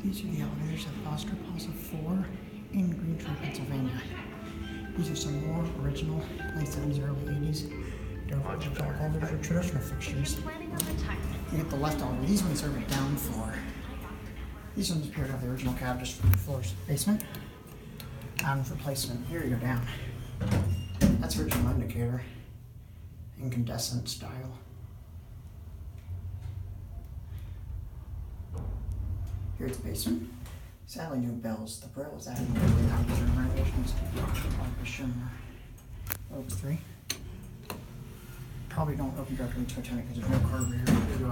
These are the elevators at Foster Plaza 4 in Green Tree, Pennsylvania. These are some more original late 70s, early 80s dark elevators or traditional fixtures. You get the left elevator. These ones serve a down floor. These ones appear to have the original cab just for the floor's basement. And for placement, here you go down. That's original indicator. Incandescent style. Here's the basement. Sadly, new bells. The Braille was added after renovations. Like the Schindler Braille 3. Probably don't open directly into Titanic because there's no carburetor here.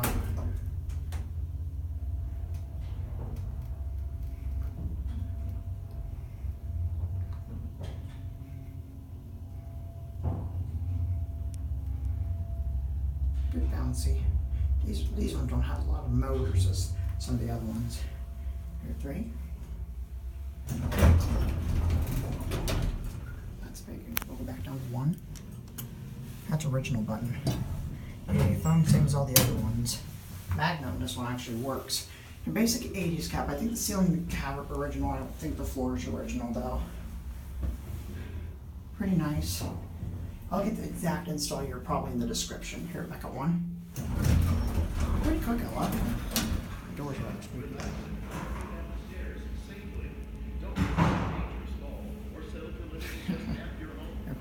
Good bouncy. These ones don't have a lot of motors as some of the other ones. Here, 3. That's big. We'll go back down to 1. That's original button. AA foam, same as all the other ones. Magnum, this one actually works. The basic 80s cap. I think the ceiling cap original. I don't think the floor is original though. Pretty nice. I'll get the exact install here probably in the description. Here, back at 1. Pretty quick, I love it. The doors are rather squeaky. Air